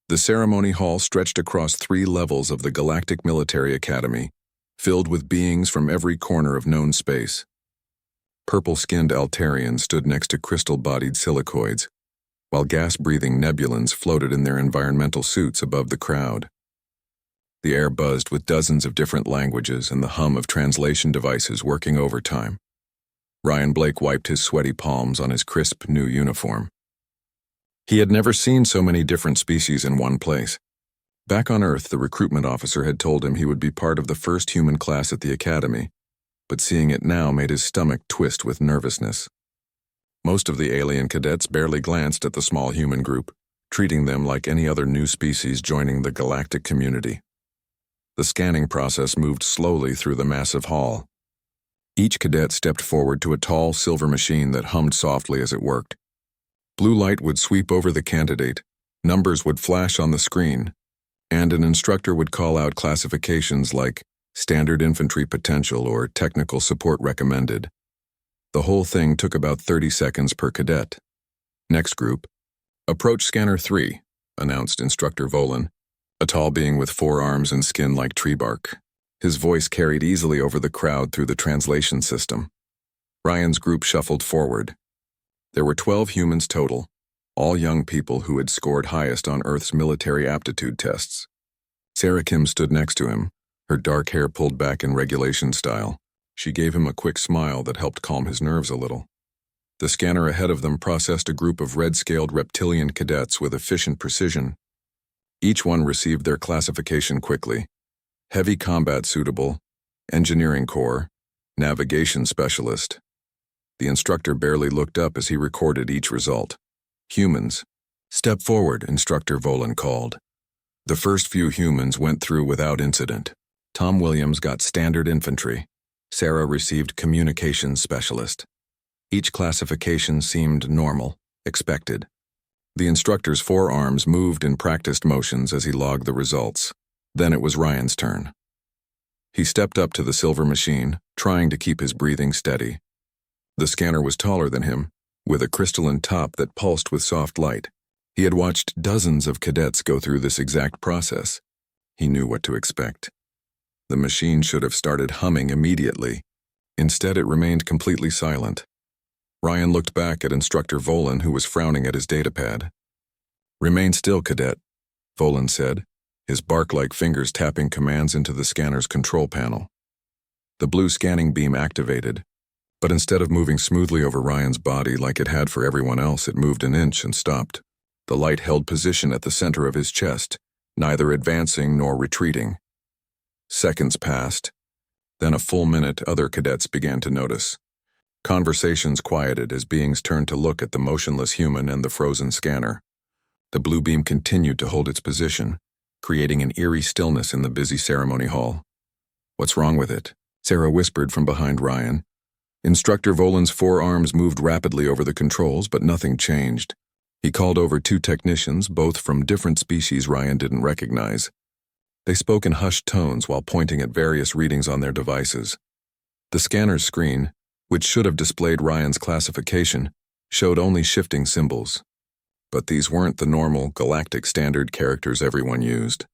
The ceremony hall stretched across 3 levels of the Galactic Military Academy, filled with beings from every corner of known space. Purple-skinned Altarians stood next to crystal-bodied silicoids, while gas-breathing nebulans floated in their environmental suits above the crowd. The air buzzed with dozens of different languages and the hum of translation devices working overtime. Ryan Blake wiped his sweaty palms on his crisp new uniform. He had never seen so many different species in one place. Back on Earth, the recruitment officer had told him he would be part of the first human class at the academy, but seeing it now made his stomach twist with nervousness. Most of the alien cadets barely glanced at the small human group, treating them like any other new species joining the galactic community. The scanning process moved slowly through the massive hall. Each cadet stepped forward to a tall silver machine that hummed softly as it worked. Blue light would sweep over the candidate, numbers would flash on the screen, and an instructor would call out classifications like Standard Infantry Potential or Technical Support Recommended. The whole thing took about 30 seconds per cadet. Next group. Approach Scanner 3, announced Instructor Volan, a tall being with 4 arms and skin like tree bark. His voice carried easily over the crowd through the translation system. Ryan's group shuffled forward. There were 12 humans total, all young people who had scored highest on Earth's military aptitude tests. Sarah Kim stood next to him, her dark hair pulled back in regulation style. She gave him a quick smile that helped calm his nerves a little. The scanner ahead of them processed a group of red-scaled reptilian cadets with efficient precision. Each one received their classification quickly. Heavy combat suitable, engineering corps, navigation specialist. The instructor barely looked up as he recorded each result. Humans. Step forward, Instructor Volan called. The first few humans went through without incident. Tom Williams got standard infantry. Sarah received communications specialist. Each classification seemed normal, expected. The instructor's forearms moved in practiced motions as he logged the results. Then it was Ryan's turn. He stepped up to the silver machine, trying to keep his breathing steady. The scanner was taller than him, with a crystalline top that pulsed with soft light. He had watched dozens of cadets go through this exact process. He knew what to expect. The machine should have started humming immediately. Instead, it remained completely silent. Ryan looked back at Instructor Volan, who was frowning at his datapad. "Remain still, cadet," Volan said, his bark-like fingers tapping commands into the scanner's control panel. The blue scanning beam activated, but instead of moving smoothly over Ryan's body like it had for everyone else, it moved an inch and stopped. The light held position at the center of his chest, neither advancing nor retreating. Seconds passed. Then a full minute, other cadets began to notice. Conversations quieted as beings turned to look at the motionless human and the frozen scanner. The blue beam continued to hold its position, creating an eerie stillness in the busy ceremony hall. "What's wrong with it?" Sarah whispered from behind Ryan. Instructor Volan's forearms moved rapidly over the controls, but nothing changed. He called over 2 technicians, both from different species Ryan didn't recognize. They spoke in hushed tones while pointing at various readings on their devices. The scanner's screen, which should have displayed Ryan's classification, showed only shifting symbols. But these weren't the normal, galactic standard characters everyone used.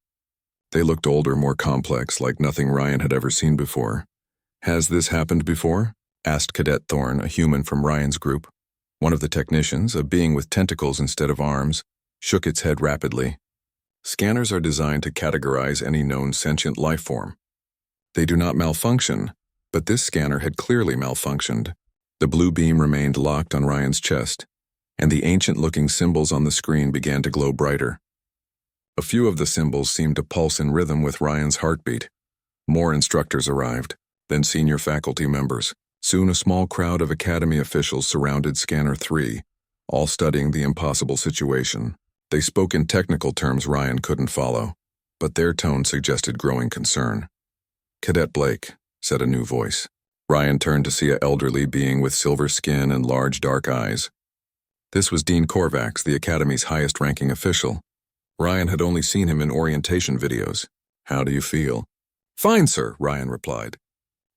They looked older, more complex, like nothing Ryan had ever seen before. "Has this happened before?" asked Cadet Thorne, a human from Ryan's group. One of the technicians, a being with tentacles instead of arms, shook its head rapidly. "Scanners are designed to categorize any known sentient life form. They do not malfunction, but this scanner had clearly malfunctioned." The blue beam remained locked on Ryan's chest, and the ancient-looking symbols on the screen began to glow brighter. A few of the symbols seemed to pulse in rhythm with Ryan's heartbeat. More instructors arrived, then senior faculty members. Soon a small crowd of academy officials surrounded Scanner 3, all studying the impossible situation. They spoke in technical terms Ryan couldn't follow, but their tone suggested growing concern. "Cadet Blake," said a new voice. Ryan turned to see an elderly being with silver skin and large dark eyes. This was Dean Korvax, the Academy's highest-ranking official. Ryan had only seen him in orientation videos. "How do you feel?" "Fine, sir," Ryan replied.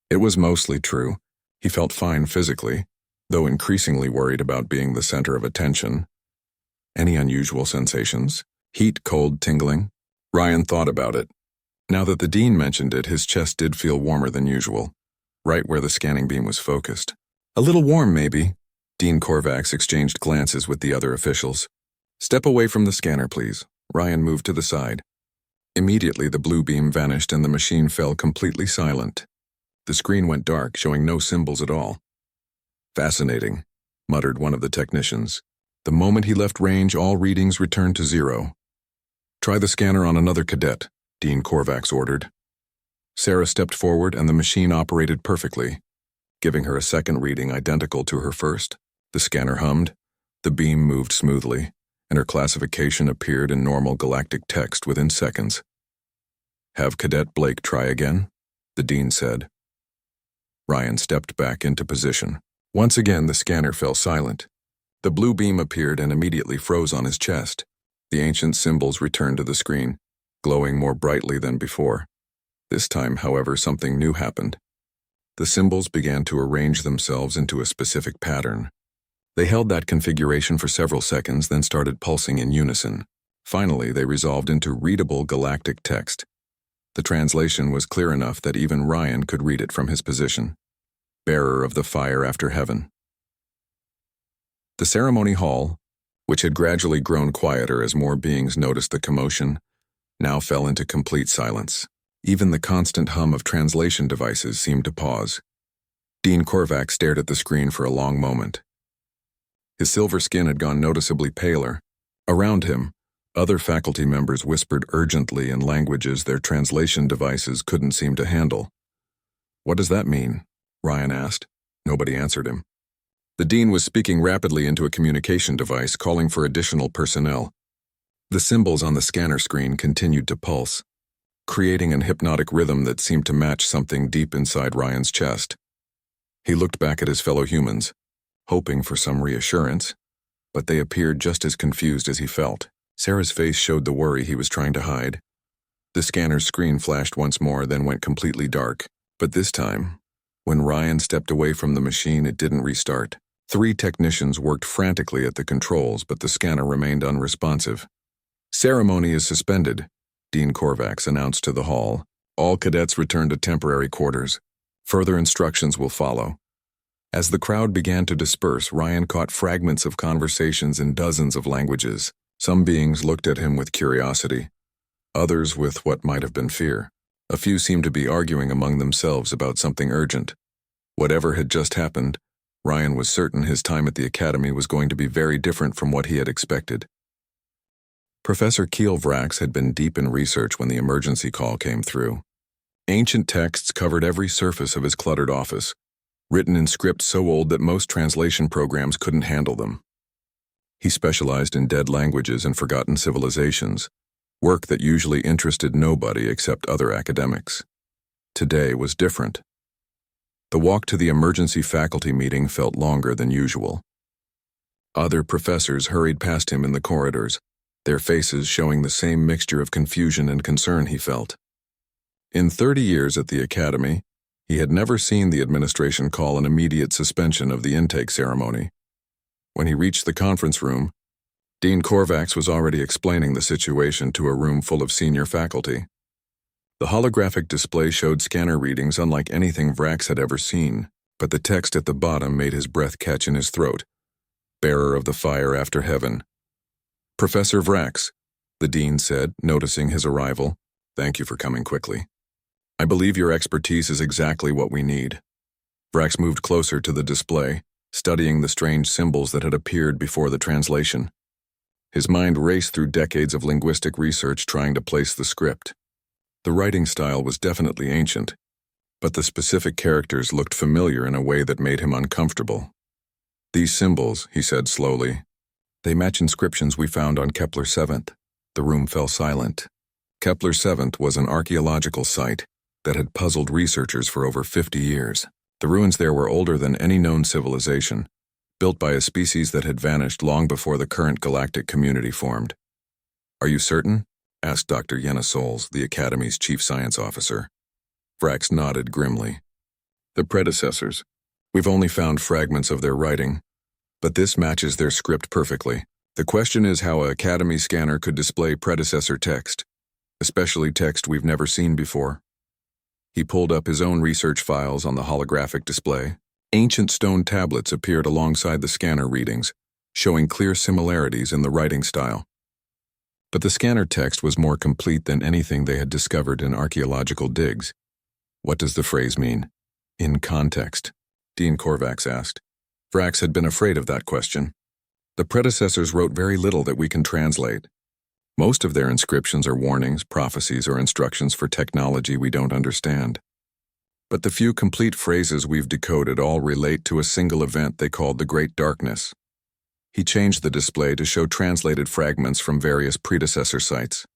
It was mostly true. He felt fine physically, though increasingly worried about being the center of attention. "Any unusual sensations?" Heat, cold, tingling. Ryan thought about it. Now that the dean mentioned it, his chest did feel warmer than usual, right where the scanning beam was focused. A little warm, maybe. Dean Korvax exchanged glances with the other officials. Step away from the scanner, please. Ryan moved to the side. Immediately, the blue beam vanished and the machine fell completely silent. The screen went dark, showing no symbols at all. Fascinating, muttered one of the technicians. The moment he left range, all readings returned to 0. Try the scanner on another cadet, Dean Korvax ordered. Sarah stepped forward and the machine operated perfectly, giving her a second reading identical to her first. The scanner hummed, the beam moved smoothly, and her classification appeared in normal galactic text within seconds. Have Cadet Blake try again, the dean said. Ryan stepped back into position. Once again, the scanner fell silent. The blue beam appeared and immediately froze on his chest. The ancient symbols returned to the screen, glowing more brightly than before. This time, however, something new happened. The symbols began to arrange themselves into a specific pattern. They held that configuration for several seconds, then started pulsing in unison. Finally, they resolved into readable galactic text. The translation was clear enough that even Ryan could read it from his position. Bearer of the fire after heaven. The ceremony hall, which had gradually grown quieter as more beings noticed the commotion, now fell into complete silence. Even the constant hum of translation devices seemed to pause. Dean Korvax stared at the screen for a long moment. His silver skin had gone noticeably paler. Around him, other faculty members whispered urgently in languages their translation devices couldn't seem to handle. What does that mean? Ryan asked. Nobody answered him. The dean was speaking rapidly into a communication device, calling for additional personnel. The symbols on the scanner screen continued to pulse, creating an hypnotic rhythm that seemed to match something deep inside Ryan's chest. He looked back at his fellow humans, hoping for some reassurance, but they appeared just as confused as he felt. Sarah's face showed the worry he was trying to hide. The scanner's screen flashed once more, then went completely dark. But this time, when Ryan stepped away from the machine, it didn't restart. 3 technicians worked frantically at the controls, but the scanner remained unresponsive. Ceremony is suspended, Dean Korvax announced to the hall. All cadets return to temporary quarters. Further instructions will follow. As the crowd began to disperse, Ryan caught fragments of conversations in dozens of languages. Some beings looked at him with curiosity, others with what might have been fear. A few seemed to be arguing among themselves about something urgent. Whatever had just happened, Ryan was certain his time at the academy was going to be very different from what he had expected. Professor Kielvrax had been deep in research when the emergency call came through. Ancient texts covered every surface of his cluttered office, written in script so old that most translation programs couldn't handle them. He specialized in dead languages and forgotten civilizations, work that usually interested nobody except other academics. Today was different. The walk to the emergency faculty meeting felt longer than usual. Other professors hurried past him in the corridors, their faces showing the same mixture of confusion and concern he felt. In 30 years at the academy, he had never seen the administration call an immediate suspension of the intake ceremony. When he reached the conference room, Dean Korvax was already explaining the situation to a room full of senior faculty. The holographic display showed scanner readings unlike anything Vrax had ever seen, but the text at the bottom made his breath catch in his throat. Bearer of the fire after heaven. Professor Vrax, the dean said, noticing his arrival. Thank you for coming quickly. I believe your expertise is exactly what we need. Vrax moved closer to the display, studying the strange symbols that had appeared before the translation. His mind raced through decades of linguistic research trying to place the script. The writing style was definitely ancient, but the specific characters looked familiar in a way that made him uncomfortable. These symbols, he said slowly, they match inscriptions we found on Kepler 7th. The room fell silent. Kepler 7th was an archaeological site that had puzzled researchers for over 50 years. The ruins there were older than any known civilization, built by a species that had vanished long before the current galactic community formed. Are you certain? Asked Dr. Yenna Souls, the Academy's chief science officer. Vrax nodded grimly. The predecessors. We've only found fragments of their writing, but this matches their script perfectly. The question is how an Academy scanner could display predecessor text, especially text we've never seen before. He pulled up his own research files on the holographic display. Ancient stone tablets appeared alongside the scanner readings, showing clear similarities in the writing style. But the scanner text was more complete than anything they had discovered in archaeological digs. What does the phrase mean? In context, Dean Korvax asked. Vrax had been afraid of that question. The predecessors wrote very little that we can translate. Most of their inscriptions are warnings, prophecies, or instructions for technology we don't understand. But the few complete phrases we've decoded all relate to a single event they called the Great Darkness. He changed the display to show translated fragments from various predecessor sites.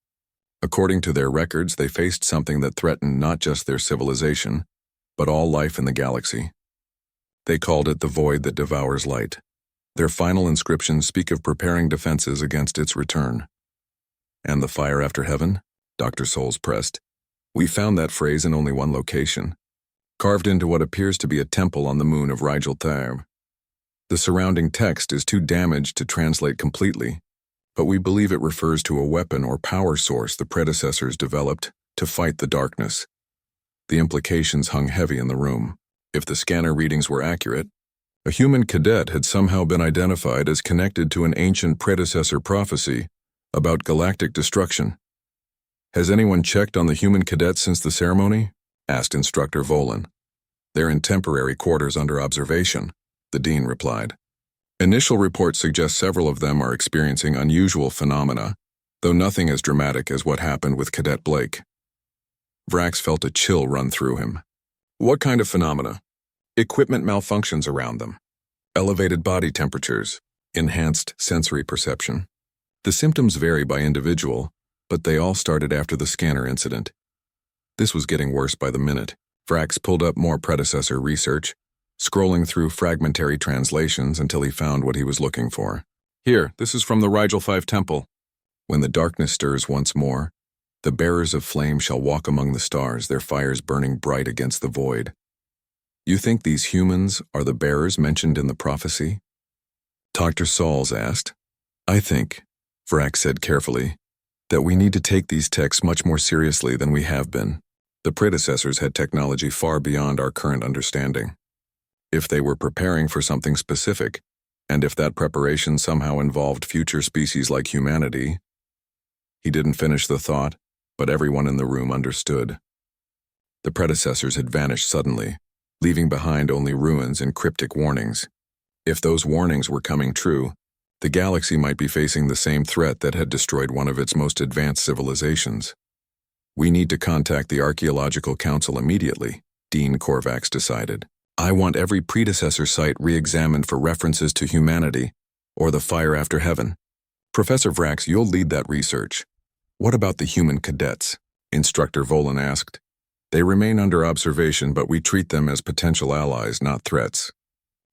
According to their records, they faced something that threatened not just their civilization, but all life in the galaxy. They called it the void that devours light. Their final inscriptions speak of preparing defenses against its return. And the fire after heaven? Dr. Souls pressed. We found that phrase in only one location, carved into what appears to be a temple on the moon of Rigel Thair. The surrounding text is too damaged to translate completely, but we believe it refers to a weapon or power source the predecessors developed to fight the darkness. The implications hung heavy in the room. If the scanner readings were accurate, a human cadet had somehow been identified as connected to an ancient predecessor prophecy about galactic destruction. Has anyone checked on the human cadets since the ceremony? Asked Instructor Volan. They're in temporary quarters under observation, the Dean replied. Initial reports suggest several of them are experiencing unusual phenomena, though nothing as dramatic as what happened with Cadet Blake. Vrax felt a chill run through him. What kind of phenomena? Equipment malfunctions around them. Elevated body temperatures. Enhanced sensory perception. The symptoms vary by individual, but they all started after the scanner incident. This was getting worse by the minute. Vrax pulled up more predecessor research, scrolling through fragmentary translations until he found what he was looking for. Here, this is from the Rigel 5 Temple. When the darkness stirs once more, the bearers of flame shall walk among the stars, their fires burning bright against the void. You think these humans are the bearers mentioned in the prophecy? Dr. Sauls asked. I think, Vrax said carefully, that we need to take these texts much more seriously than we have been. The predecessors had technology far beyond our current understanding. If they were preparing for something specific, and if that preparation somehow involved future species like humanity. He didn't finish the thought, but everyone in the room understood. The predecessors had vanished suddenly, leaving behind only ruins and cryptic warnings. If those warnings were coming true, the galaxy might be facing the same threat that had destroyed one of its most advanced civilizations. We need to contact the Archaeological Council immediately, Dean Korvax decided. I want every predecessor site re-examined for references to humanity or the fire after heaven. Professor Vrax, you'll lead that research. What about the human cadets? Instructor Volan asked. They remain under observation, but we treat them as potential allies, not threats.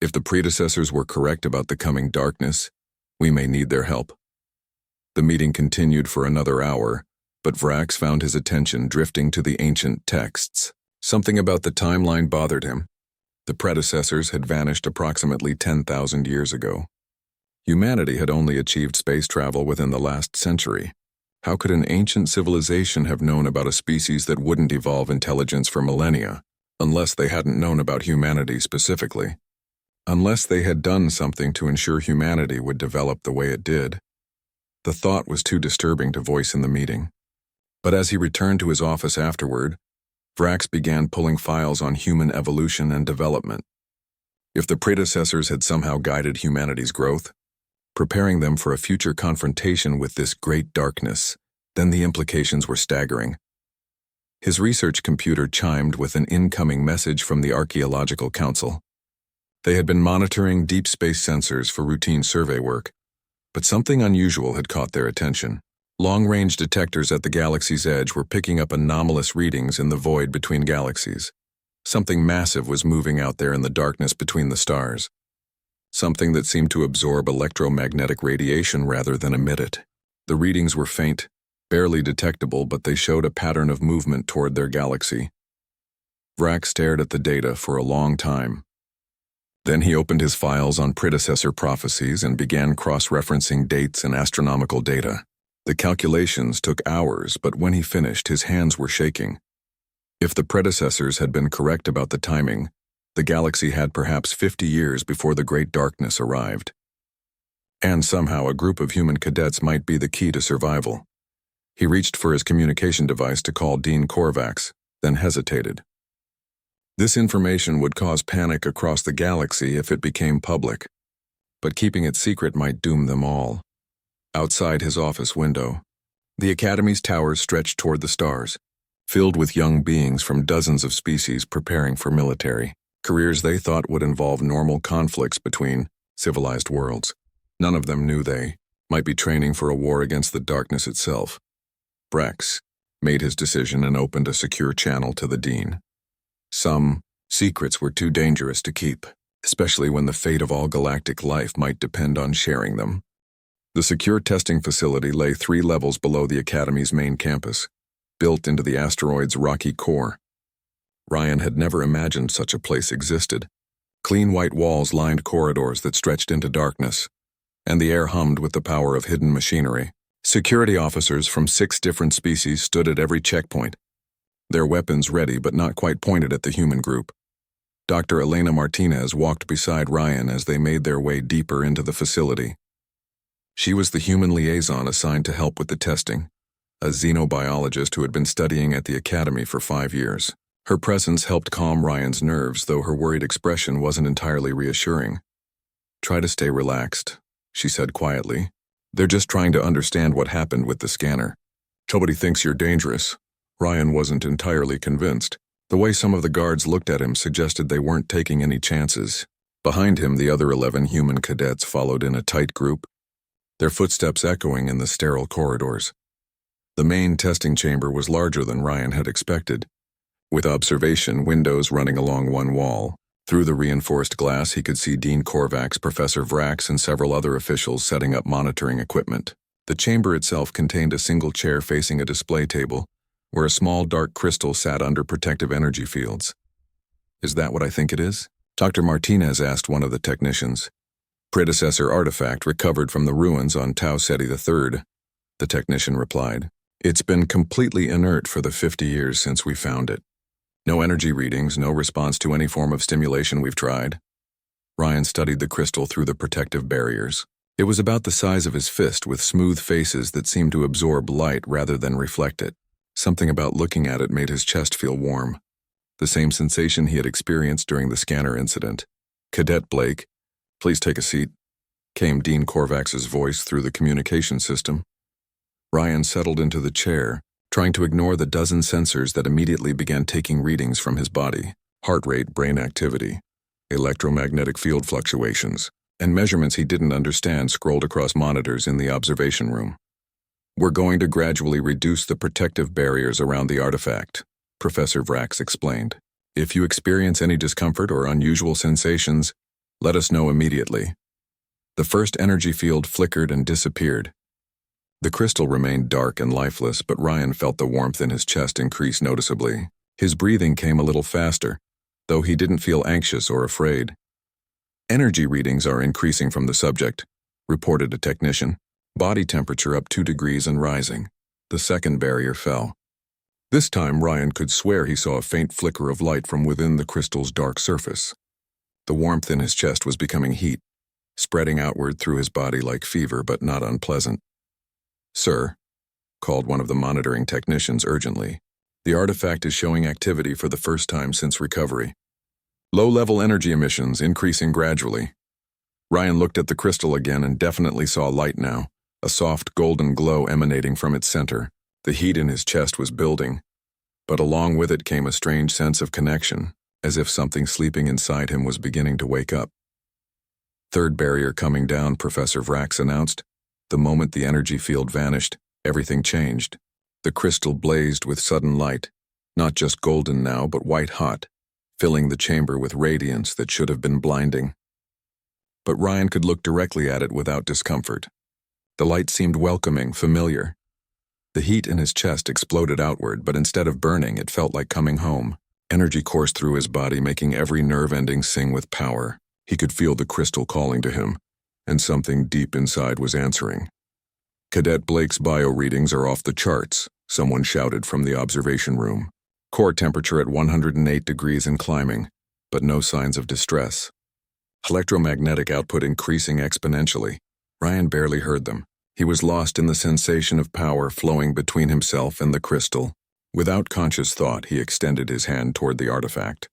If the predecessors were correct about the coming darkness, we may need their help. The meeting continued for another hour, but Vrax found his attention drifting to the ancient texts. Something about the timeline bothered him. The predecessors had vanished approximately 10,000 years ago. Humanity had only achieved space travel within the last century. How could an ancient civilization have known about a species that wouldn't evolve intelligence for millennia, unless they hadn't known about humanity specifically? Unless they had done something to ensure humanity would develop the way it did. The thought was too disturbing to voice in the meeting. But as he returned to his office afterward, Vrax began pulling files on human evolution and development. If the predecessors had somehow guided humanity's growth, preparing them for a future confrontation with this great darkness, then the implications were staggering. His research computer chimed with an incoming message from the Archaeological Council. They had been monitoring deep space sensors for routine survey work, but something unusual had caught their attention. Long-range detectors at the galaxy's edge were picking up anomalous readings in the void between galaxies. Something massive was moving out there in the darkness between the stars. Something that seemed to absorb electromagnetic radiation rather than emit it. The readings were faint, barely detectable, but they showed a pattern of movement toward their galaxy. Vrax stared at the data for a long time. Then he opened his files on predecessor prophecies and began cross-referencing dates and astronomical data. The calculations took hours, but when he finished, his hands were shaking. If the predecessors had been correct about the timing, the galaxy had perhaps 50 years before the Great Darkness arrived. And somehow a group of human cadets might be the key to survival. He reached for his communication device to call Dean Korvax, then hesitated. This information would cause panic across the galaxy if it became public, but keeping it secret might doom them all. Outside his office window, the Academy's towers stretched toward the stars, filled with young beings from dozens of species preparing for military careers they thought would involve normal conflicts between civilized worlds. None of them knew they might be training for a war against the darkness itself. Brax made his decision and opened a secure channel to the Dean. Some secrets were too dangerous to keep, especially when the fate of all galactic life might depend on sharing them. The secure testing facility lay 3 levels below the Academy's main campus, built into the asteroid's rocky core. Ryan had never imagined such a place existed. Clean white walls lined corridors that stretched into darkness, and the air hummed with the power of hidden machinery. Security officers from 6 different species stood at every checkpoint, their weapons ready but not quite pointed at the human group. Dr. Elena Martinez walked beside Ryan as they made their way deeper into the facility. She was the human liaison assigned to help with the testing, a xenobiologist who had been studying at the Academy for 5 years. Her presence helped calm Ryan's nerves, though her worried expression wasn't entirely reassuring. "Try to stay relaxed," she said quietly. "They're just trying to understand what happened with the scanner. Nobody thinks you're dangerous." Ryan wasn't entirely convinced. The way some of the guards looked at him suggested they weren't taking any chances. Behind him, the other 11 human cadets followed in a tight group, their footsteps echoing in the sterile corridors. The main testing chamber was larger than Ryan had expected, with observation windows running along one wall. Through the reinforced glass, he could see Dean Korvax, Professor Vrax, and several other officials setting up monitoring equipment. The chamber itself contained a single chair facing a display table, where a small dark crystal sat under protective energy fields. "Is that what I think it is?" Dr. Martinez asked one of the technicians. "Predecessor artifact recovered from the ruins on Tau Ceti III," the technician replied. "It's been completely inert for the 50 years since we found it. No energy readings, no response to any form of stimulation we've tried." Ryan studied the crystal through the protective barriers. It was about the size of his fist, with smooth faces that seemed to absorb light rather than reflect it. Something about looking at it made his chest feel warm, the same sensation he had experienced during the scanner incident. "Cadet Blake, please take a seat," came Dean Korvax's voice through the communication system. Ryan settled into the chair, trying to ignore the dozen sensors that immediately began taking readings from his body: heart rate, brain activity, electromagnetic field fluctuations, and measurements he didn't understand scrolled across monitors in the observation room. "We're going to gradually reduce the protective barriers around the artifact," Professor Vrax explained. "If you experience any discomfort or unusual sensations, let us know immediately." The first energy field flickered and disappeared. The crystal remained dark and lifeless, but Ryan felt the warmth in his chest increase noticeably. His breathing came a little faster, though he didn't feel anxious or afraid. "Energy readings are increasing from the subject," reported a technician. "Body temperature up 2 degrees and rising." The second barrier fell. This time Ryan could swear he saw a faint flicker of light from within the crystal's dark surface. The warmth in his chest was becoming heat, spreading outward through his body like fever, but not unpleasant. "Sir," called one of the monitoring technicians urgently, "the artifact is showing activity for the first time since recovery. Low-level energy emissions increasing gradually." Ryan looked at the crystal again and definitely saw light now, a soft golden glow emanating from its center. The heat in his chest was building, but along with it came a strange sense of connection, as if something sleeping inside him was beginning to wake up. "Third barrier coming down," Professor Vrax announced. The moment the energy field vanished, everything changed. The crystal blazed with sudden light, not just golden now, but white-hot, filling the chamber with radiance that should have been blinding. But Ryan could look directly at it without discomfort. The light seemed welcoming, familiar. The heat in his chest exploded outward, but instead of burning, it felt like coming home. Energy coursed through his body, making every nerve ending sing with power. He could feel the crystal calling to him, and something deep inside was answering. Cadet Blake's bio readings are off the charts, someone shouted from the observation room. Core temperature at 108 degrees and climbing, but no signs of distress. Electromagnetic output increasing exponentially. Ryan barely heard them. He was lost in the sensation of power flowing between himself and the crystal. Without conscious thought, he extended his hand toward the artifact.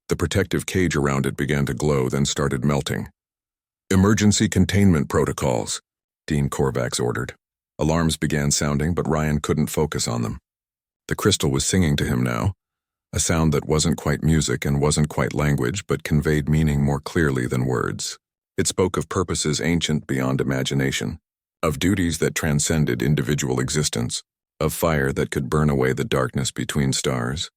The protective cage around it began to glow, then started melting. "Emergency containment protocols," Dean Korvax ordered. Alarms began sounding, but Ryan couldn't focus on them. The crystal was singing to him now, a sound that wasn't quite music and wasn't quite language, but conveyed meaning more clearly than words. It spoke of purposes ancient beyond imagination, of duties that transcended individual existence, of fire that could burn away the darkness between stars.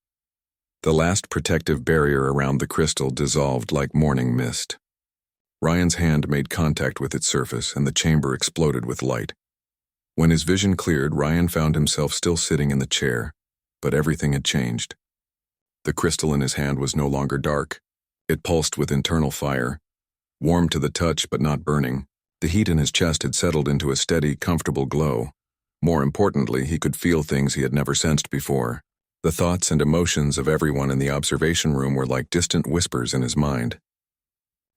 The last protective barrier around the crystal dissolved like morning mist. Ryan's hand made contact with its surface, and the chamber exploded with light. When his vision cleared, Ryan found himself still sitting in the chair, but everything had changed. The crystal in his hand was no longer dark. It pulsed with internal fire, warm to the touch but not burning. The heat in his chest had settled into a steady, comfortable glow. More importantly, he could feel things he had never sensed before. The thoughts and emotions of everyone in the observation room were like distant whispers in his mind.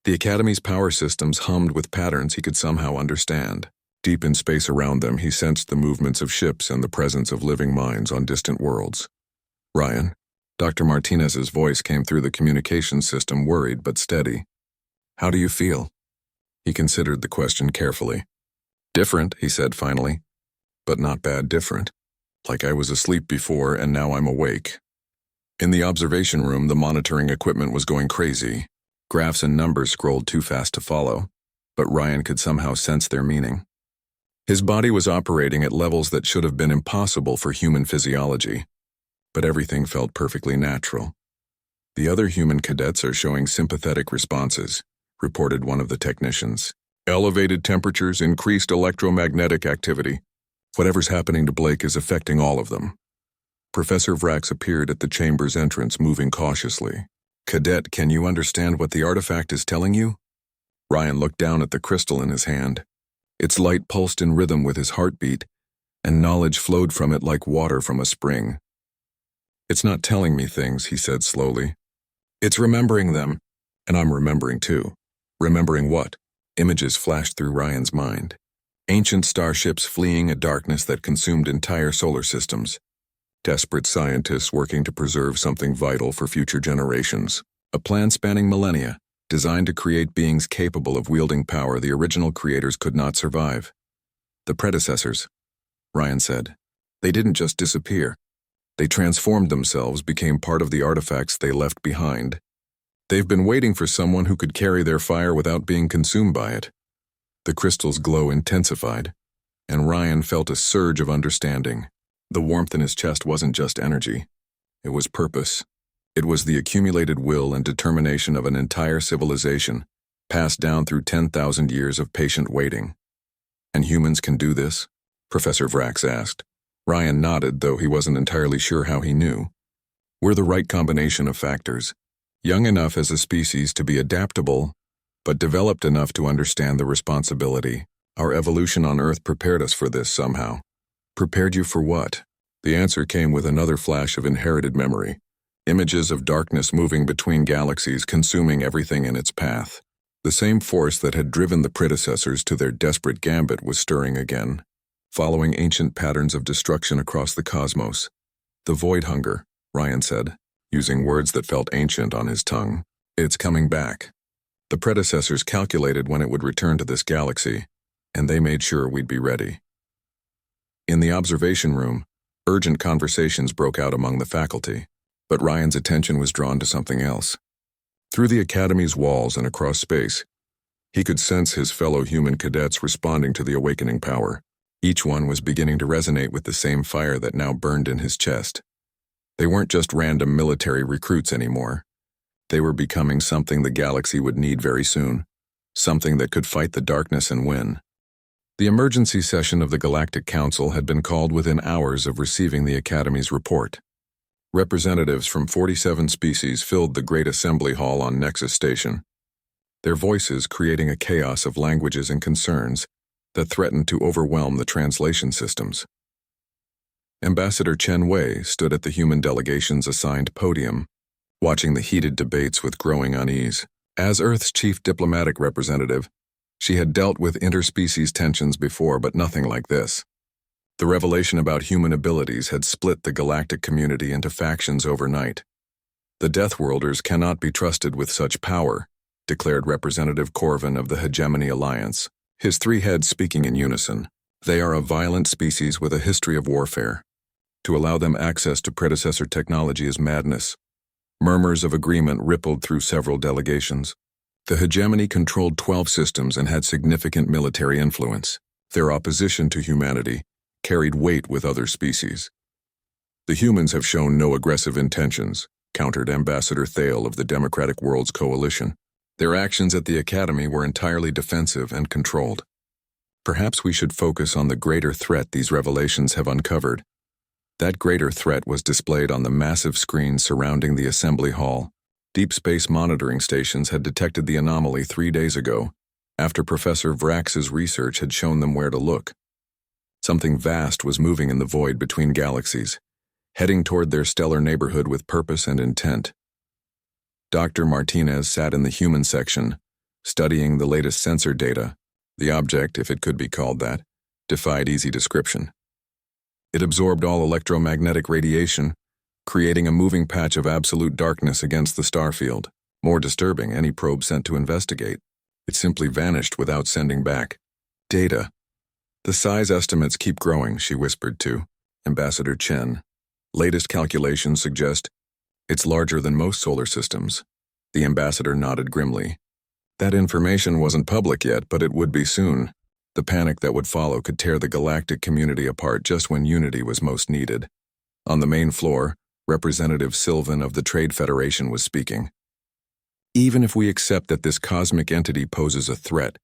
The Academy's power systems hummed with patterns he could somehow understand. Deep in space around them, he sensed the movements of ships and the presence of living minds on distant worlds. "Ryan?" Dr. Martinez's voice came through the communications system, worried but steady. "How do you feel?" He considered the question carefully. "Different," he said finally. "But not bad different. Like I was asleep before and now I'm awake." In the observation room, the monitoring equipment was going crazy. Graphs and numbers scrolled too fast to follow, but Ryan could somehow sense their meaning. His body was operating at levels that should have been impossible for human physiology, but everything felt perfectly natural. "The other human cadets are showing sympathetic responses," reported one of the technicians. "Elevated temperatures, increased electromagnetic activity. Whatever's happening to Blake is affecting all of them." Professor Vrax appeared at the chamber's entrance, moving cautiously. "Cadet, can you understand what the artifact is telling you?" Ryan looked down at the crystal in his hand. Its light pulsed in rhythm with his heartbeat, and knowledge flowed from it like water from a spring. "It's not telling me things," he said slowly. "It's remembering them, and I'm remembering too." "Remembering what?" Images flashed through Ryan's mind. Ancient starships fleeing a darkness that consumed entire solar systems. Desperate scientists working to preserve something vital for future generations. A plan spanning millennia, designed to create beings capable of wielding power the original creators could not survive. "The predecessors," Ryan said. "They didn't just disappear. They transformed themselves, became part of the artifacts they left behind. They've been waiting for someone who could carry their fire without being consumed by it." The crystal's glow intensified, and Ryan felt a surge of understanding. The warmth in his chest wasn't just energy. It was purpose. It was the accumulated will and determination of an entire civilization, passed down through 10,000 years of patient waiting. "And humans can do this?" Professor Vrax asked. Ryan nodded, though he wasn't entirely sure how he knew. "We're the right combination of factors. Young enough as a species to be adaptable, but developed enough to understand the responsibility. Our evolution on Earth prepared us for this somehow." "Prepared you for what?" The answer came with another flash of inherited memory. Images of darkness moving between galaxies, consuming everything in its path. The same force that had driven the predecessors to their desperate gambit was stirring again, following ancient patterns of destruction across the cosmos. "The void hunger," Ryan said, using words that felt ancient on his tongue. "It's coming back. The predecessors calculated when it would return to this galaxy, and they made sure we'd be ready." In the observation room, urgent conversations broke out among the faculty, but Ryan's attention was drawn to something else. Through the Academy's walls and across space, he could sense his fellow human cadets responding to the awakening power. Each one was beginning to resonate with the same fire that now burned in his chest. They weren't just random military recruits anymore. They were becoming something the galaxy would need very soon, something that could fight the darkness and win. The emergency session of the Galactic Council had been called within hours of receiving the Academy's report. Representatives from 47 species filled the Great Assembly Hall on Nexus Station. their voices creating a chaos of languages and concerns that threatened to overwhelm the translation systems. Ambassador Chen Wei stood at the human delegation's assigned podium, watching the heated debates with growing unease. As Earth's chief diplomatic representative, she had dealt with interspecies tensions before, but nothing like this. The revelation about human abilities had split the galactic community into factions overnight. The Deathworlders cannot be trusted with such power, declared Representative Corvin of the Hegemony Alliance, his three heads speaking in unison. They are a violent species with a history of warfare. To allow them access to predecessor technology is madness. Murmurs of agreement rippled through several delegations. The Hegemony controlled 12 systems and had significant military influence. Their opposition to humanity carried weight with other species. The humans have shown no aggressive intentions, countered Ambassador Thale of the Democratic Worlds Coalition. Their actions at the Academy were entirely defensive and controlled. Perhaps we should focus on the greater threat these revelations have uncovered. That greater threat was displayed on the massive screens surrounding the assembly hall. Deep space monitoring stations had detected the anomaly 3 days ago, after Professor Vrax's research had shown them where to look. Something vast was moving in the void between galaxies, heading toward their stellar neighborhood with purpose and intent. Dr. Martinez sat in the human section, studying the latest sensor data. The object, if it could be called that, defied easy description. It absorbed all electromagnetic radiation, creating a moving patch of absolute darkness against the starfield. More disturbing, any probe sent to investigate. It simply vanished without sending back data. The size estimates keep growing, she whispered to Ambassador Chen. Latest calculations suggest it's larger than most solar systems. The ambassador nodded grimly. That information wasn't public yet, but it would be soon. The panic that would follow could tear the galactic community apart just when unity was most needed. On the main floor, Representative Sylvan of the Trade Federation was speaking. Even if we accept that this cosmic entity poses a threat,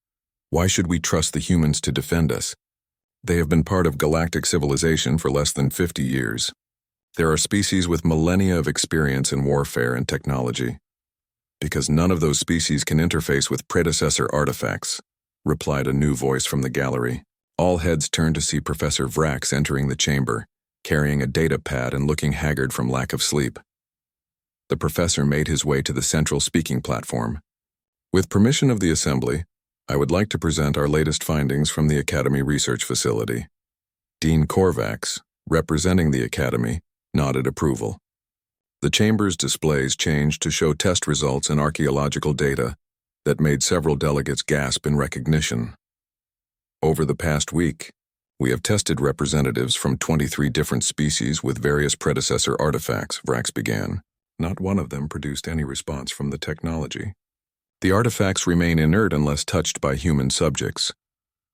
why should we trust the humans to defend us? They have been part of galactic civilization for less than 50 years. There are species with millennia of experience in warfare and technology. Because none of those species can interface with predecessor artifacts, replied a new voice from the gallery. All heads turned to see Professor Vrax entering the chamber, carrying a data pad and looking haggard from lack of sleep. The professor made his way to the central speaking platform. With permission of the assembly, I would like to present our latest findings from the Academy Research Facility. Dean Korvax, representing the Academy, nodded approval. The chamber's displays changed to show test results and archaeological data that made several delegates gasp in recognition. Over the past week, we have tested representatives from 23 different species with various predecessor artifacts, Vrax began. Not one of them produced any response from the technology. The artifacts remain inert unless touched by human subjects.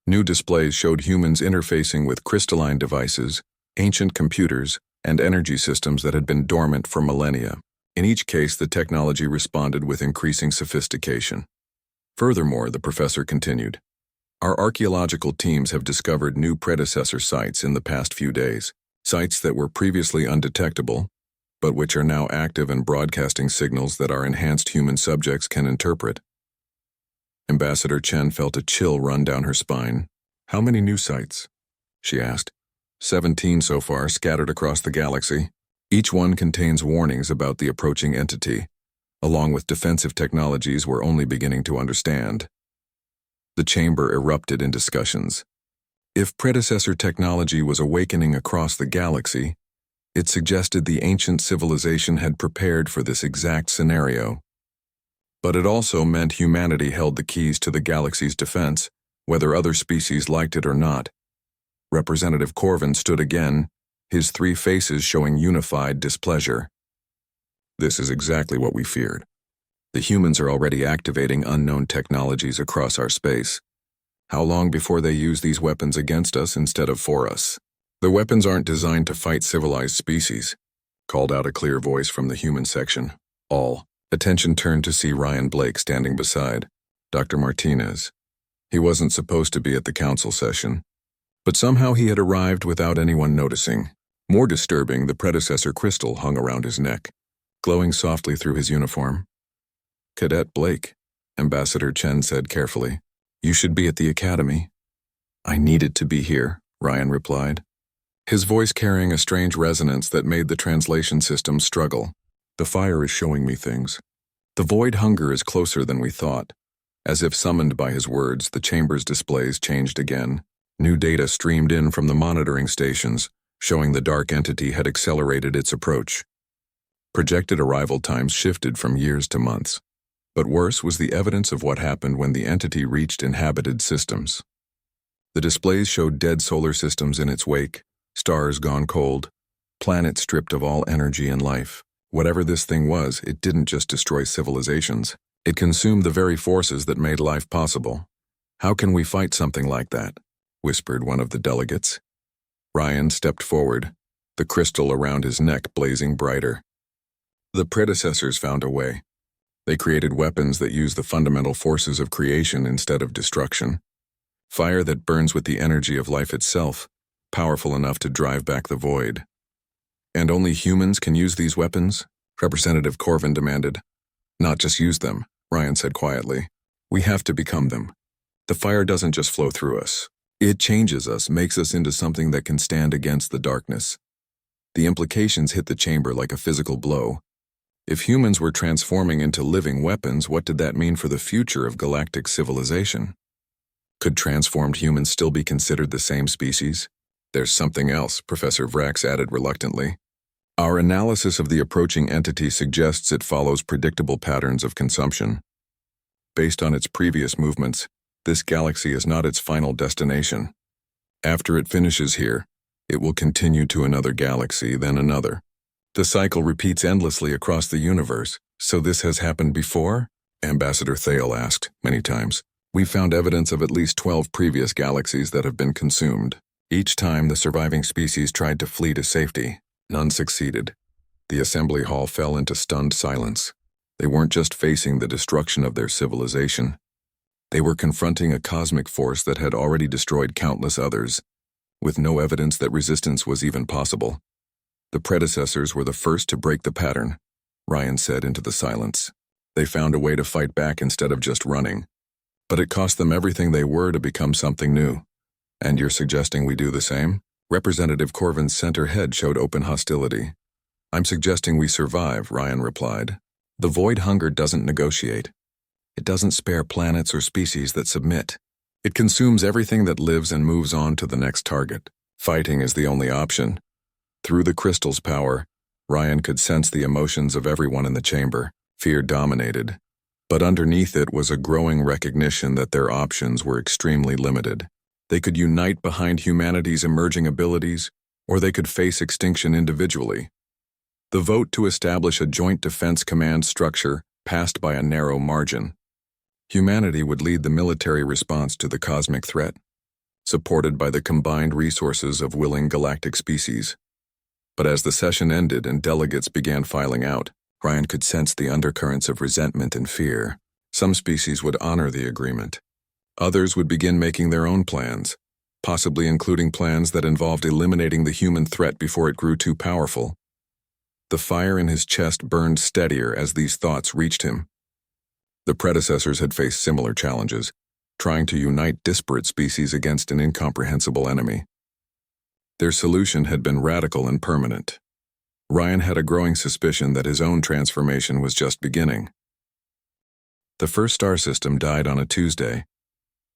New displays showed humans interfacing with crystalline devices, ancient computers, and energy systems that had been dormant for millennia. In each case, the technology responded with increasing sophistication. Furthermore, the professor continued, our archaeological teams have discovered new predecessor sites in the past few days, sites that were previously undetectable, but which are now active and broadcasting signals that our enhanced human subjects can interpret. Ambassador Chen felt a chill run down her spine. How many new sites? She asked. 17 so far, scattered across the galaxy. Each one contains warnings about the approaching entity, along with defensive technologies we're only beginning to understand. The chamber erupted in discussions. If predecessor technology was awakening across the galaxy, it suggested the ancient civilization had prepared for this exact scenario. But it also meant humanity held the keys to the galaxy's defense, whether other species liked it or not. Representative Corvin stood again, his three faces showing unified displeasure. This is exactly what we feared. The humans are already activating unknown technologies across our space. How long before they use these weapons against us instead of for us? The weapons aren't designed to fight civilized species, called out a clear voice from the human section. All attention turned to see Ryan Blake standing beside Dr. Martinez. He wasn't supposed to be at the council session, but somehow he had arrived without anyone noticing. More disturbing, the predecessor crystal hung around his neck, glowing softly through his uniform. Cadet Blake, Ambassador Chen said carefully. You should be at the academy. I needed to be here, Ryan replied, his voice carrying a strange resonance that made the translation system struggle. The fire is showing me things. The void hunger is closer than we thought. As if summoned by his words, the chamber's displays changed again. New data streamed in from the monitoring stations, showing the dark entity had accelerated its approach. Projected arrival times shifted from years to months. But worse was the evidence of what happened when the entity reached inhabited systems. The displays showed dead solar systems in its wake, stars gone cold, planets stripped of all energy and life. Whatever this thing was, it didn't just destroy civilizations. It consumed the very forces that made life possible. How can we fight something like that? Whispered one of the delegates. Ryan stepped forward, the crystal around his neck blazing brighter. The predecessors found a way. They created weapons that use the fundamental forces of creation instead of destruction. Fire that burns with the energy of life itself, powerful enough to drive back the void. And only humans can use these weapons? Representative Corvin demanded. Not just use them, Ryan said quietly. We have to become them. The fire doesn't just flow through us. It changes us, makes us into something that can stand against the darkness. The implications hit the chamber like a physical blow. If humans were transforming into living weapons, what did that mean for the future of galactic civilization? Could transformed humans still be considered the same species? There's something else, Professor Vrax added reluctantly. Our analysis of the approaching entity suggests it follows predictable patterns of consumption. Based on its previous movements, this galaxy is not its final destination. After it finishes here, it will continue to another galaxy, then another. The cycle repeats endlessly across the universe. So this has happened before? Ambassador Thale asked many times. We found evidence of at least 12 previous galaxies that have been consumed. Each time the surviving species tried to flee to safety, none succeeded. The assembly hall fell into stunned silence. They weren't just facing the destruction of their civilization. They were confronting a cosmic force that had already destroyed countless others, with no evidence that resistance was even possible. The predecessors were the first to break the pattern, Ryan said into the silence. They found a way to fight back instead of just running. But it cost them everything they were to become something new. And you're suggesting we do the same? Representative Corvin's center head showed open hostility. I'm suggesting we survive, Ryan replied. The void hunger doesn't negotiate. It doesn't spare planets or species that submit. It consumes everything that lives and moves on to the next target. Fighting is the only option. Through the crystal's power, Ryan could sense the emotions of everyone in the chamber. Fear dominated. But underneath it was a growing recognition that their options were extremely limited. They could unite behind humanity's emerging abilities, or they could face extinction individually. The vote to establish a joint defense command structure passed by a narrow margin. Humanity would lead the military response to the cosmic threat, supported by the combined resources of willing galactic species. But as the session ended and delegates began filing out, Ryan could sense the undercurrents of resentment and fear. Some species would honor the agreement. Others would begin making their own plans, possibly including plans that involved eliminating the human threat before it grew too powerful. The fire in his chest burned steadier as these thoughts reached him. The predecessors had faced similar challenges, trying to unite disparate species against an incomprehensible enemy. Their solution had been radical and permanent. Ryan had a growing suspicion that his own transformation was just beginning. The first star system died on a Tuesday.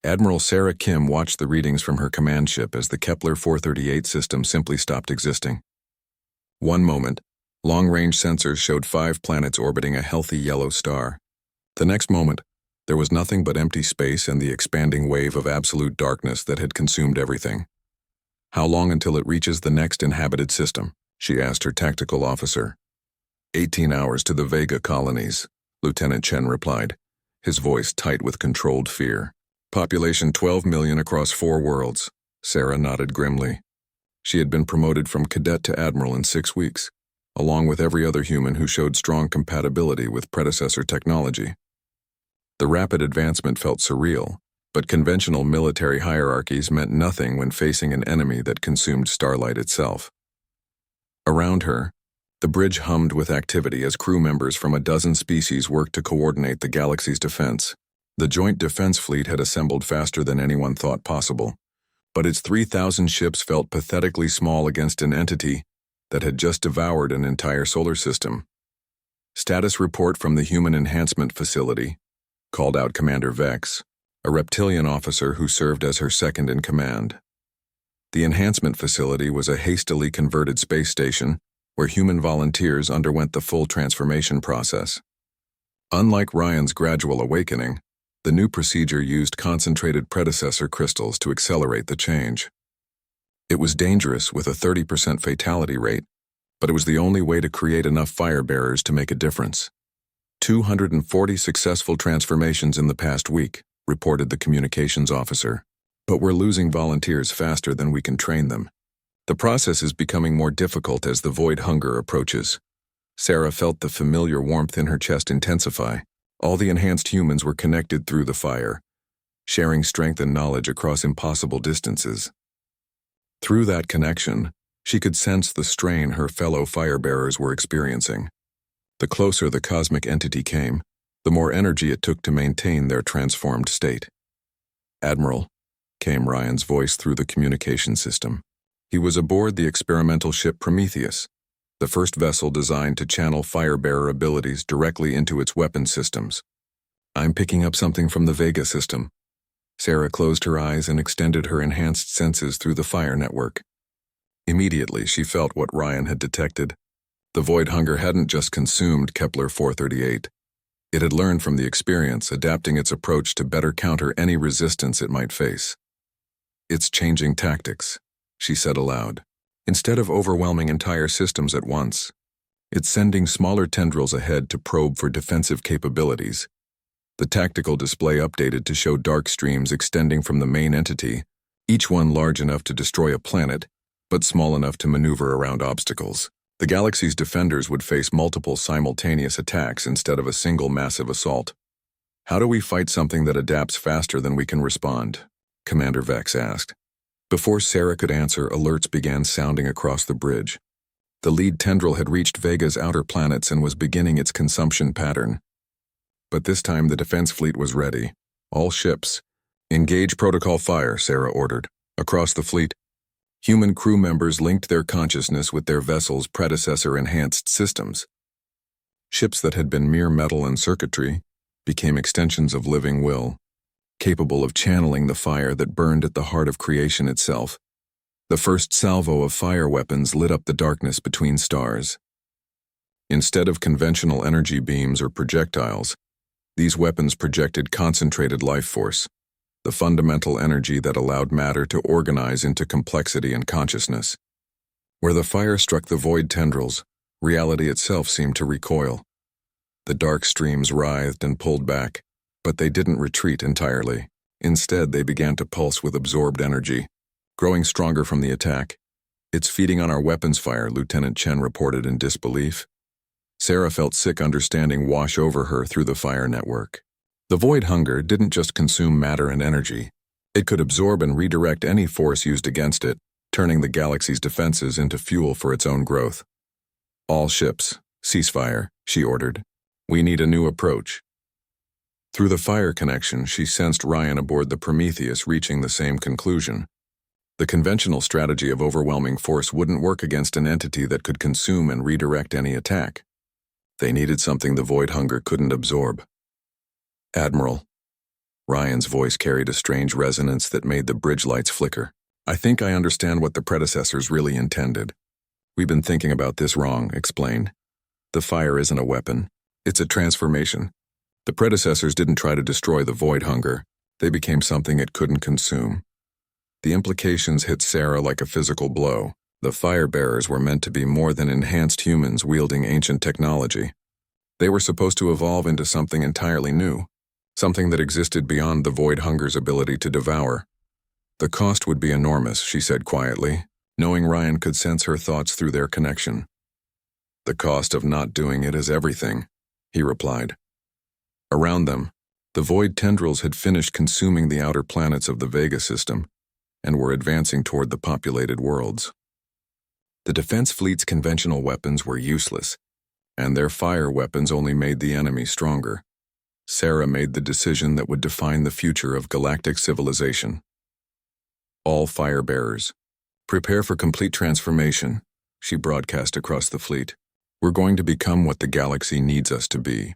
Admiral Sarah Kim watched the readings from her command ship as the Kepler 438 system simply stopped existing. One moment, long-range sensors showed 5 planets orbiting a healthy yellow star. The next moment, there was nothing but empty space and the expanding wave of absolute darkness that had consumed everything. How long until it reaches the next inhabited system? She asked her tactical officer. 18 hours to the Vega colonies, Lieutenant Chen replied, his voice tight with controlled fear. Population 12 million across 4 worlds, Sarah nodded grimly. She had been promoted from cadet to admiral in 6 weeks, along with every other human who showed strong compatibility with predecessor technology. The rapid advancement felt surreal, but conventional military hierarchies meant nothing when facing an enemy that consumed starlight itself. Around her, the bridge hummed with activity as crew members from a dozen species worked to coordinate the galaxy's defense. The Joint Defense Fleet had assembled faster than anyone thought possible, but its 3,000 ships felt pathetically small against an entity that had just devoured an entire solar system. Status report from the Human Enhancement Facility called out Commander Vex, a reptilian officer who served as her second in command. The enhancement facility was a hastily converted space station where human volunteers underwent the full transformation process. Unlike Ryan's gradual awakening, the new procedure used concentrated predecessor crystals to accelerate the change. It was dangerous with a 30% fatality rate, but it was the only way to create enough fire-bearers to make a difference. 240 successful transformations in the past week, reported the communications officer. But we're losing volunteers faster than we can train them. The process is becoming more difficult as the void hunger approaches. Sarah felt the familiar warmth in her chest intensify. All the enhanced humans were connected through the fire, sharing strength and knowledge across impossible distances. Through that connection, she could sense the strain her fellow fire-bearers were experiencing. The closer the cosmic entity came, the more energy it took to maintain their transformed state. "Admiral," came Ryan's voice through the communication system. He was aboard the experimental ship Prometheus, the first vessel designed to channel fire-bearer abilities directly into its weapon systems. "I'm picking up something from the Vega system." Sarah closed her eyes and extended her enhanced senses through the fire network. Immediately, she felt what Ryan had detected. The void hunger hadn't just consumed Kepler 438. It had learned from the experience, adapting its approach to better counter any resistance it might face. "It's changing tactics," she said aloud. "Instead of overwhelming entire systems at once, it's sending smaller tendrils ahead to probe for defensive capabilities." The tactical display updated to show dark streams extending from the main entity, each one large enough to destroy a planet, but small enough to maneuver around obstacles. The galaxy's defenders would face multiple simultaneous attacks instead of a single massive assault. "How do we fight something that adapts faster than we can respond?" Commander Vex asked. Before Sarah could answer, alerts began sounding across the bridge. The lead tendril had reached Vega's outer planets and was beginning its consumption pattern. But this time the defense fleet was ready. "All ships, engage protocol fire," Sarah ordered. Across the fleet, human crew members linked their consciousness with their vessel's predecessor-enhanced systems. Ships that had been mere metal and circuitry became extensions of living will, capable of channeling the fire that burned at the heart of creation itself. The first salvo of fire weapons lit up the darkness between stars. Instead of conventional energy beams or projectiles, these weapons projected concentrated life force, the fundamental energy that allowed matter to organize into complexity and consciousness. Where the fire struck the void tendrils, reality itself seemed to recoil. The dark streams writhed and pulled back, but they didn't retreat entirely. Instead, they began to pulse with absorbed energy, growing stronger from the attack. "It's feeding on our weapons fire," Lieutenant Chen reported in disbelief. Sarah felt sick understanding wash over her through the fire network. The void hunger didn't just consume matter and energy. It could absorb and redirect any force used against it, turning the galaxy's defenses into fuel for its own growth. "All ships, cease fire," she ordered. "We need a new approach." Through the fire connection, she sensed Ryan aboard the Prometheus reaching the same conclusion. The conventional strategy of overwhelming force wouldn't work against an entity that could consume and redirect any attack. They needed something the void hunger couldn't absorb. "Admiral." Ryan's voice carried a strange resonance that made the bridge lights flicker. "I think I understand what the predecessors really intended. We've been thinking about this wrong," explained. "The fire isn't a weapon. It's a transformation. The predecessors didn't try to destroy the void hunger. They became something it couldn't consume." The implications hit Sarah like a physical blow. The fire-bearers were meant to be more than enhanced humans wielding ancient technology. They were supposed to evolve into something entirely new, something that existed beyond the void hunger's ability to devour. "The cost would be enormous," she said quietly, knowing Ryan could sense her thoughts through their connection. "The cost of not doing it is everything," he replied. Around them, the void tendrils had finished consuming the outer planets of the Vega system and were advancing toward the populated worlds. The defense fleet's conventional weapons were useless, and their fire weapons only made the enemy stronger. Sarah made the decision that would define the future of galactic civilization. All firebearers, prepare for complete transformation, she broadcast across the fleet. We're going to become what the galaxy needs us to be.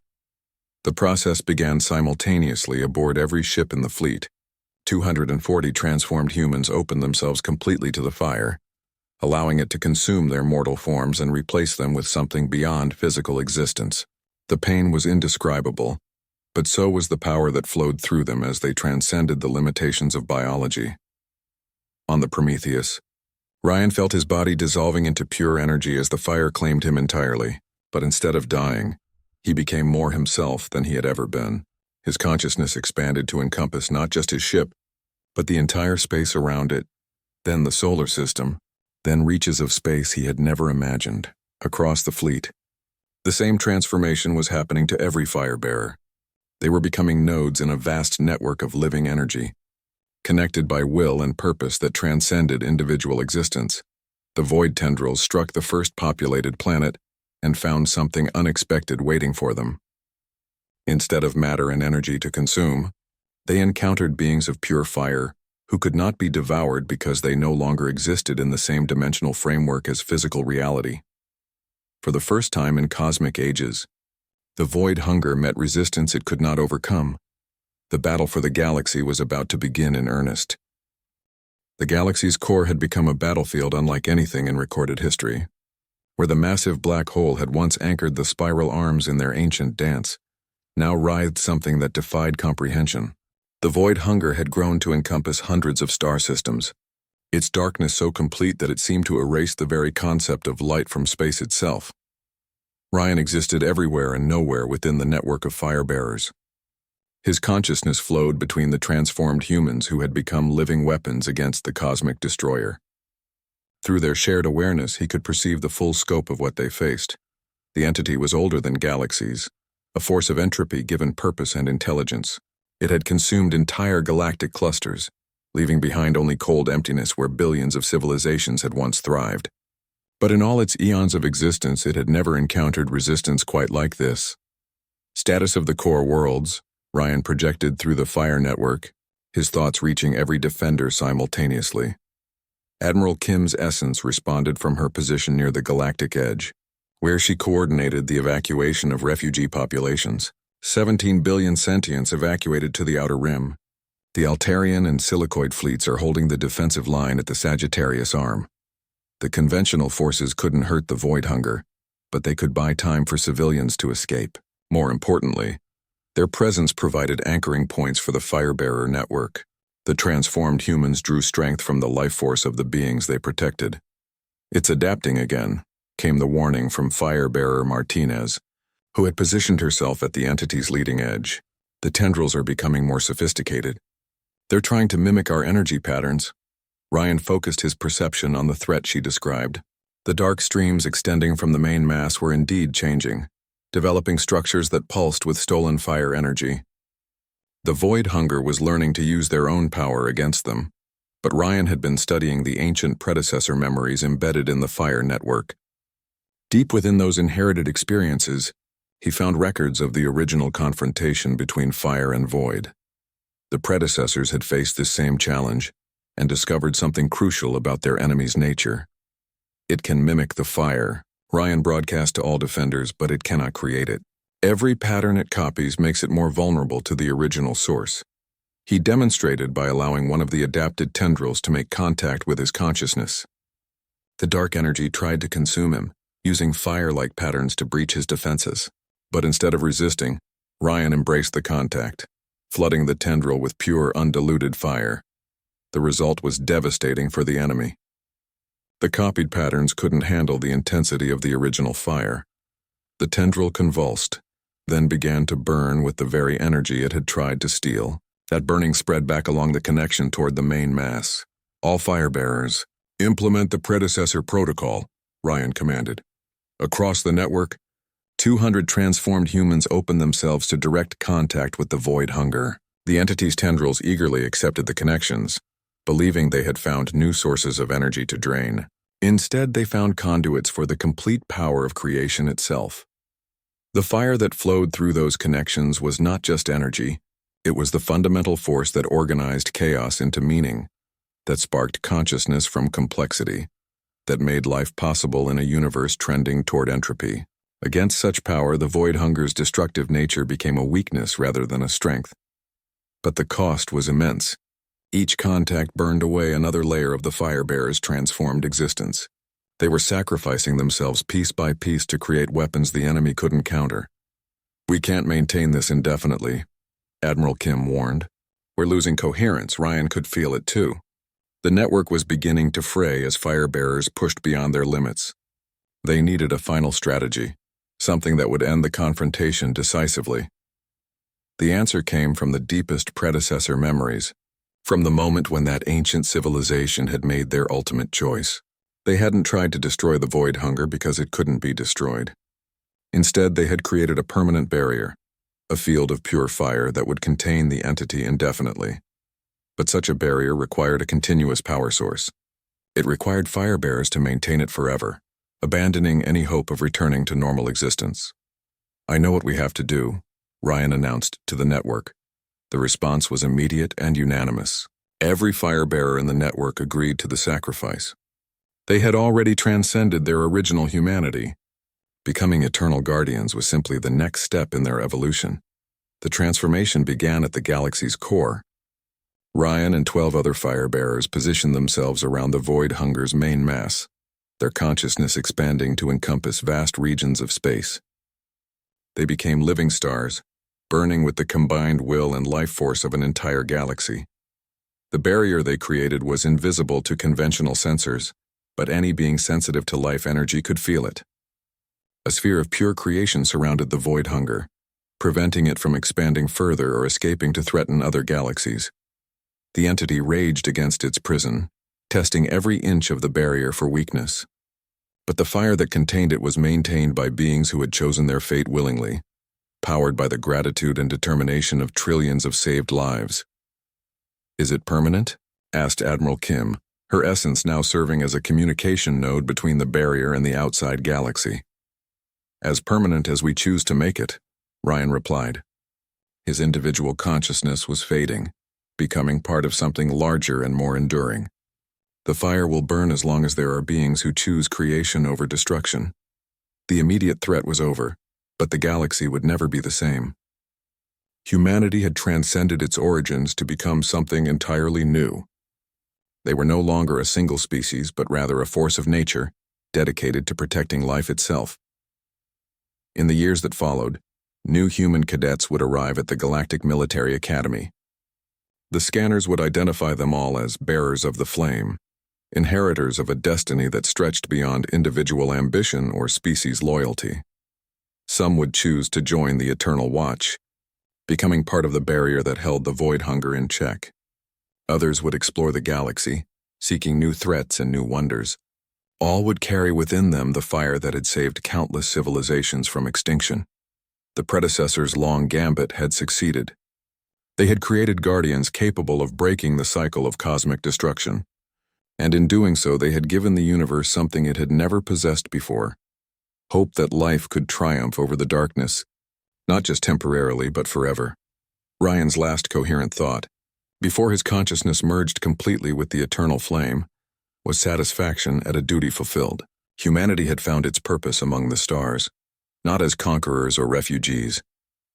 The process began simultaneously aboard every ship in the fleet. 240 transformed humans opened themselves completely to the fire, allowing it to consume their mortal forms and replace them with something beyond physical existence. The pain was indescribable, but so was the power that flowed through them as they transcended the limitations of biology. On the Prometheus, Ryan felt his body dissolving into pure energy as the fire claimed him entirely, but instead of dying, he became more himself than he had ever been. His consciousness expanded to encompass not just his ship, but the entire space around it, then the solar system, then reaches of space he had never imagined. Across the fleet, the same transformation was happening to every firebearer. They were becoming nodes in a vast network of living energy, connected by will and purpose that transcended individual existence. The void tendrils struck the first populated planet and found something unexpected waiting for them. Instead of matter and energy to consume, they encountered beings of pure fire who could not be devoured because they no longer existed in the same dimensional framework as physical reality. For the first time in cosmic ages, the void hunger met resistance it could not overcome. The battle for the galaxy was about to begin in earnest. The galaxy's core had become a battlefield unlike anything in recorded history. Where the massive black hole had once anchored the spiral arms in their ancient dance, now writhed something that defied comprehension. The void hunger had grown to encompass hundreds of star systems, its darkness so complete that it seemed to erase the very concept of light from space itself. Ryan existed everywhere and nowhere within the network of firebearers. His consciousness flowed between the transformed humans who had become living weapons against the cosmic destroyer. Through their shared awareness, he could perceive the full scope of what they faced. The entity was older than galaxies, a force of entropy given purpose and intelligence. It had consumed entire galactic clusters, leaving behind only cold emptiness where billions of civilizations had once thrived. But in all its eons of existence, it had never encountered resistance quite like this. Status of the core worlds, Ryan projected through the fire network, his thoughts reaching every defender simultaneously. Admiral Kim's essence responded from her position near the galactic edge, where she coordinated the evacuation of refugee populations. 17 billion sentients evacuated to the outer rim. The Altarian and Silicoid fleets are holding the defensive line at the Sagittarius Arm. The conventional forces couldn't hurt the void hunger, but they could buy time for civilians to escape. More importantly, their presence provided anchoring points for the firebearer network. The transformed humans drew strength from the life force of the beings they protected. "It's adapting again," came the warning from firebearer Martinez, who had positioned herself at the entity's leading edge. "The tendrils are becoming more sophisticated. They're trying to mimic our energy patterns." Ryan focused his perception on the threat she described. The dark streams extending from the main mass were indeed changing, developing structures that pulsed with stolen fire energy. The void hunger was learning to use their own power against them, but Ryan had been studying the ancient predecessor memories embedded in the fire network. Deep within those inherited experiences, he found records of the original confrontation between fire and void. The predecessors had faced this same challenge and discovered something crucial about their enemy's nature. "It can mimic the fire," Ryan broadcast to all defenders, "but it cannot create it. Every pattern it copies makes it more vulnerable to the original source." He demonstrated by allowing one of the adapted tendrils to make contact with his consciousness. The dark energy tried to consume him, using fire-like patterns to breach his defenses. But instead of resisting, Ryan embraced the contact, flooding the tendril with pure, undiluted fire. The result was devastating for the enemy. The copied patterns couldn't handle the intensity of the original fire. The tendril convulsed, then began to burn with the very energy it had tried to steal. That burning spread back along the connection toward the main mass. "All firebearers, implement the predecessor protocol," Ryan commanded. Across the network, 200 transformed humans opened themselves to direct contact with the void hunger. The entity's tendrils eagerly accepted the connections, believing they had found new sources of energy to drain. Instead, they found conduits for the complete power of creation itself. The fire that flowed through those connections was not just energy, it was the fundamental force that organized chaos into meaning, that sparked consciousness from complexity, that made life possible in a universe trending toward entropy. Against such power, the void hunger's destructive nature became a weakness rather than a strength. But the cost was immense. Each contact burned away another layer of the firebearer's transformed existence. They were sacrificing themselves piece by piece to create weapons the enemy couldn't counter. "We can't maintain this indefinitely," Admiral Kim warned. "We're losing coherence." Ryan could feel it too. The network was beginning to fray as firebearers pushed beyond their limits. They needed a final strategy, something that would end the confrontation decisively. The answer came from the deepest predecessor memories, from the moment when that ancient civilization had made their ultimate choice. They hadn't tried to destroy the void hunger because it couldn't be destroyed. Instead, they had created a permanent barrier, a field of pure fire that would contain the entity indefinitely. But such a barrier required a continuous power source. It required firebearers to maintain it forever, abandoning any hope of returning to normal existence. "I know what we have to do," Ryan announced to the network. The response was immediate and unanimous. Every firebearer in the network agreed to the sacrifice. They had already transcended their original humanity. Becoming eternal guardians was simply the next step in their evolution. The transformation began at the galaxy's core. Ryan and 12 other firebearers positioned themselves around the void hunger's main mass, their consciousness expanding to encompass vast regions of space. They became living stars, burning with the combined will and life force of an entire galaxy. The barrier they created was invisible to conventional sensors, but any being sensitive to life energy could feel it. A sphere of pure creation surrounded the void hunger, preventing it from expanding further or escaping to threaten other galaxies. The entity raged against its prison, testing every inch of the barrier for weakness. But the fire that contained it was maintained by beings who had chosen their fate willingly, powered by the gratitude and determination of trillions of saved lives. "Is it permanent?" asked Admiral Kim, her essence now serving as a communication node between the barrier and the outside galaxy. "As permanent as we choose to make it," Ryan replied. His individual consciousness was fading, becoming part of something larger and more enduring. "The fire will burn as long as there are beings who choose creation over destruction." The immediate threat was over, but the galaxy would never be the same. Humanity had transcended its origins to become something entirely new. They were no longer a single species, but rather a force of nature, dedicated to protecting life itself. In the years that followed, new human cadets would arrive at the Galactic Military Academy. The scanners would identify them all as bearers of the flame, inheritors of a destiny that stretched beyond individual ambition or species loyalty. Some would choose to join the Eternal Watch, becoming part of the barrier that held the void hunger in check. Others would explore the galaxy, seeking new threats and new wonders. All would carry within them the fire that had saved countless civilizations from extinction. The predecessor's long gambit had succeeded. They had created guardians capable of breaking the cycle of cosmic destruction. And in doing so, they had given the universe something it had never possessed before: hope that life could triumph over the darkness, not just temporarily, but forever. Ryan's last coherent thought, before his consciousness merged completely with the eternal flame, was satisfaction at a duty fulfilled. Humanity had found its purpose among the stars, not as conquerors or refugees,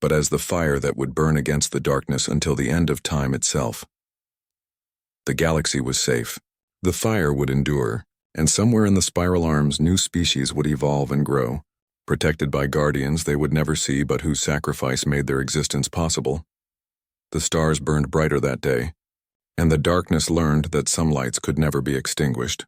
but as the fire that would burn against the darkness until the end of time itself. The galaxy was safe. The fire would endure, and somewhere in the spiral arms new species would evolve and grow, protected by guardians they would never see but whose sacrifice made their existence possible. The stars burned brighter that day, and the darkness learned that some lights could never be extinguished.